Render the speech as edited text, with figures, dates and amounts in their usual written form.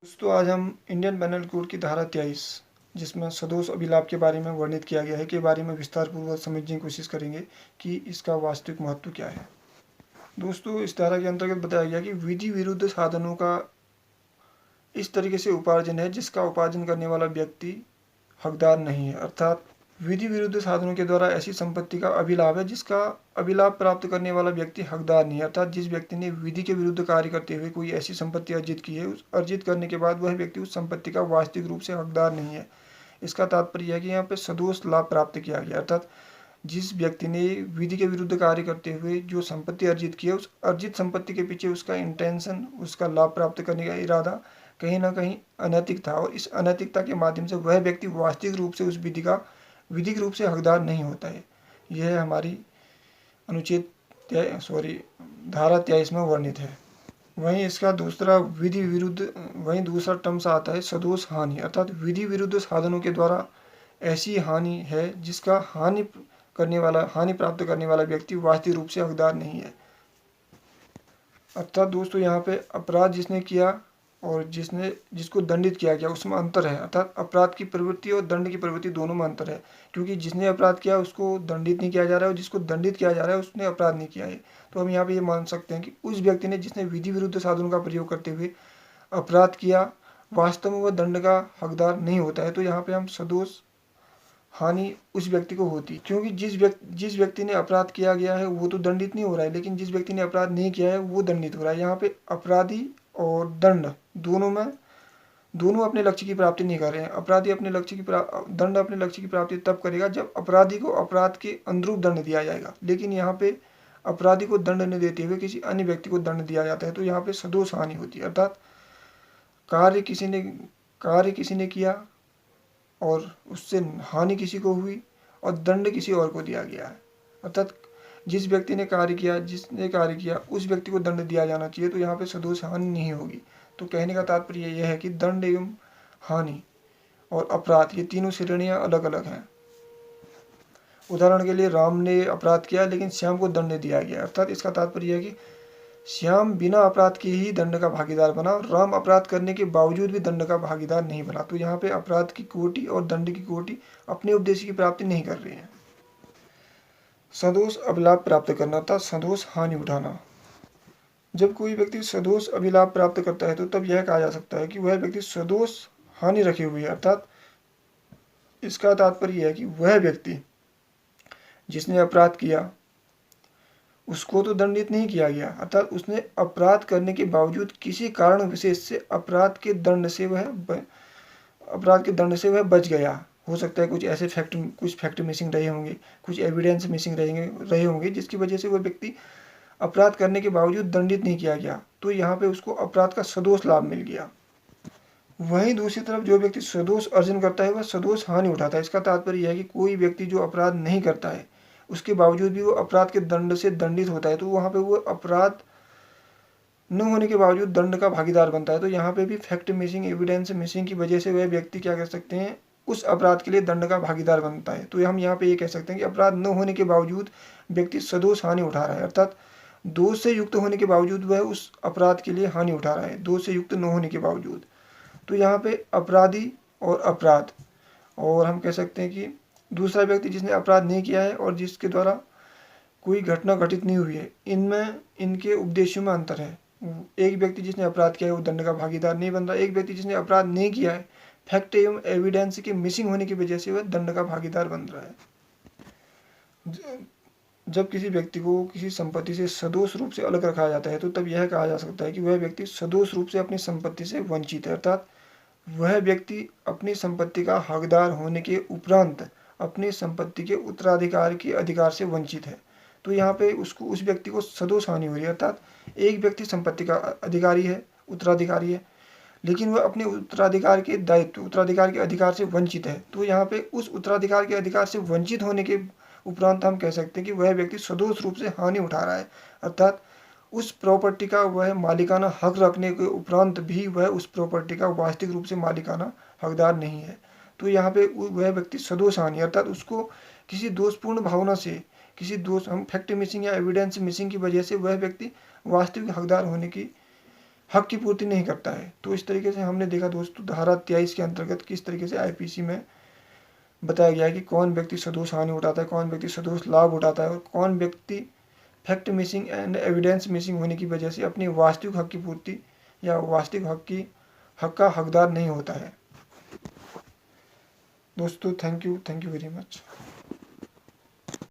दोस्तों आज हम इंडियन पेनल कोड की धारा 23 जिसमें सदोष अभिलाप के बारे में वर्णित किया गया है के बारे में विस्तार पूर्वक समझने की कोशिश करेंगे कि इसका वास्तविक महत्व क्या है। दोस्तों इस धारा के अंतर्गत बताया गया कि विधि विरुद्ध साधनों का इस तरीके से उपार्जन है जिसका उपार्जन करने वाला व्यक्ति हकदार नहीं है, अर्थात विधि विरुद्ध साधनों के द्वारा ऐसी संपत्ति का अभिलाभ है जिसका अभिलाभ प्राप्त करने वाला व्यक्ति हकदार नहीं है, अर्थात जिस व्यक्ति ने विधि के विरुद्ध कार्य करते हुए कोई ऐसी संपत्ति अर्जित की है, उस अर्जित करने के बाद वह व्यक्ति उस संपत्ति का वास्तविक रूप से हकदार नहीं है। इसका तात्पर्य है कि यहाँ पे सदोष लाभ प्राप्त किया गया, अर्थात जिस व्यक्ति ने विधि के विरुद्ध कार्य करते हुए जो संपत्ति अर्जित की है, उस अर्जित संपत्ति के पीछे उसका इंटेंशन, उसका लाभ प्राप्त करने का इरादा कहीं ना कहीं अनैतिक था और इस अनैतिकता के माध्यम से वह व्यक्ति वास्तविक रूप से उस विधि का विधिक रूप से हकदार नहीं होता है। यह हमारी धारा 23 में वर्णित है। वहीं इसका दूसरा विधि विरुद्ध वहीं दूसरा टर्म्स आता है सदोष हानि, अर्थात विधि विरुद्ध साधनों के द्वारा ऐसी हानि है जिसका हानि प्राप्त करने वाला व्यक्ति वास्तविक रूप से हकदार नहीं है। अर्थात दोस्तों यहाँ पे अपराध जिसने किया और जिसको दंडित किया गया उसमें अंतर है, अर्थात अपराध की प्रवृत्ति और दंड की प्रवृत्ति दोनों में अंतर है, क्योंकि जिसने अपराध किया उसको दंडित नहीं किया जा रहा है और जिसको दंडित किया जा रहा है उसने अपराध नहीं किया है। तो हम यहाँ पे ये मान सकते हैं कि उस व्यक्ति ने जिसने विधि विरुद्ध साधनों का प्रयोग करते हुए अपराध किया वास्तव में वह दंड का हकदार नहीं होता है। तो यहाँ पे हम सदोष हानि उस व्यक्ति को होती, क्योंकि जिस व्यक्ति ने अपराध किया गया है वो तो दंडित नहीं हो रहा है, लेकिन जिस व्यक्ति ने अपराध नहीं किया है वो दंडित हो रहा है। यहाँ पे अपराधी और दंड दोनों अपने लक्ष्य की प्राप्ति नहीं कर रहे हैं। अपराधी अपने लक्ष्य की दंड अपने लक्ष्य की प्राप्ति तब करेगा जब अपराधी को अपराध के अनुरूप दंड दिया जाएगा, लेकिन यहाँ पे अपराधी को दंड नहीं देते हुए किसी अन्य व्यक्ति को दंड दिया जाता है। तो यहाँ पे सदोष हानि होती है, अर्थात कार्य किसी ने किया और उससे हानि किसी को हुई और दंड किसी और को दिया गया है, अर्थात जिसने कार्य किया उस व्यक्ति को दंड दिया जाना चाहिए। तो यहाँ पे सदोष हानि नहीं होगी। तो कहने का तात्पर्य यह है कि दंड एवं हानि और अपराध ये तीनों श्रेणियां अलग अलग हैं। उदाहरण के लिए राम ने अपराध किया लेकिन श्याम को दंड दिया गया, अर्थात इसका तात्पर्य है कि श्याम बिना अपराध के ही दंड का भागीदार बना और राम अपराध करने के बावजूद भी दंड का भागीदार नहीं बना। तो यहाँ पे अपराध की कोटि और दंड की कोटि अपने उद्देश्य की प्राप्ति नहीं कर रही है। सदोष अभिलाभ प्राप्त करना था सदोष हानि उठाना। जब कोई व्यक्ति सदोष अभिलाभ प्राप्त करता है तो तब यह कहा जा सकता है कि वह व्यक्ति सदोष हानि रखे हुए है, अर्थात इसका तात्पर्य है कि वह व्यक्ति जिसने अपराध किया उसको तो दंडित नहीं किया गया, अर्थात उसने अपराध करने के बावजूद किसी कारण विशेष से अपराध के दंड से वह बच गया। हो सकता है कुछ फैक्ट मिसिंग रहे होंगे, कुछ एविडेंस मिसिंग रहे होंगे जिसकी वजह से वह व्यक्ति अपराध करने के बावजूद दंडित नहीं किया गया। तो यहाँ पे उसको अपराध का सदोष लाभ मिल गया। वहीं दूसरी तरफ जो व्यक्ति सदोष अर्जन करता है वह सदोष हानि उठाता है। इसका तात्पर्य यह है कि कोई व्यक्ति जो अपराध नहीं करता है उसके बावजूद भी वो अपराध के दंड से दंडित होता है, तो वहाँ पे वो अपराध न होने के बावजूद दंड का भागीदार बनता है। तो यहाँ पे भी फैक्ट मिसिंग, एविडेंस मिसिंग की वजह से वह व्यक्ति क्या कर सकते हैं, उस अपराध के लिए दंड का भागीदार बनता है। तो हम यहाँ पे ये कह सकते हैं कि अपराध न होने के बावजूद व्यक्ति सदोष हानि उठा रहा है, अर्थात दोष से युक्त होने के बावजूद वह उस अपराध के लिए हानि उठा रहा है, दोष से युक्त न होने के बावजूद। तो यहाँ पे अपराधी और अपराध, और हम कह सकते हैं कि दूसरा व्यक्ति जिसने अपराध नहीं किया है और जिसके द्वारा कोई घटना घटित नहीं हुई है, इनके उपदेशों में अंतर है। एक व्यक्ति जिसने अपराध किया है वो दंड का भागीदार नहीं बन रहा, एक व्यक्ति जिसने अपराध नहीं किया है फैक्ट एवं एविडेंस के मिसिंग होने की वजह से वह दंड का भागीदार बन रहा है। जब किसी व्यक्ति को किसी संपत्ति से सदोष रूप से अलग रखा जाता है तो तब यह कहा जा सकता है कि वह व्यक्ति सदोष रूप से अपनी संपत्ति से वंचित है, अर्थात वह व्यक्ति अपनी संपत्ति का हकदार होने के उपरांत अपनी संपत्ति के उत्तराधिकार के अधिकार से वंचित है। तो यहाँ पे उस व्यक्ति को सदोष हानि हो रही है, अर्थात एक व्यक्ति संपत्ति का उत्तराधिकारी है, लेकिन वह अपने उत्तराधिकार के अधिकार से वंचित है। तो यहाँ पे उस उत्तराधिकार के अधिकार से वंचित होने के उपरांत हम कह सकते हैं कि वह व्यक्ति सदोष रूप से हानि उठा रहा है, अर्थात उस प्रॉपर्टी का वह मालिकाना हक रखने के उपरांत भी वह उस प्रॉपर्टी का वास्तविक रूप से मालिकाना हकदार नहीं है। तो यहाँ पे वह व्यक्ति सदोष हानि, अर्थात उसको किसी दोषपूर्ण भावना से, हम फैक्ट मिसिंग या एविडेंस मिसिंग की वजह से वह व्यक्ति वास्तविक हकदार होने की हक की पूर्ति नहीं करता है। तो इस तरीके से हमने देखा दोस्तों धारा 23 के अंतर्गत किस तरीके से आईपीसी में बताया गया है कि कौन व्यक्ति सदोष हानि उठाता है, कौन व्यक्ति सदोष लाभ उठाता है और कौन व्यक्ति fact missing and evidence missing होने की वजह से अपनी वास्तविक हक की पूर्ति या वास्तविक हक का हकदार नहीं होता है। दोस्तों थैंक यू वेरी मच।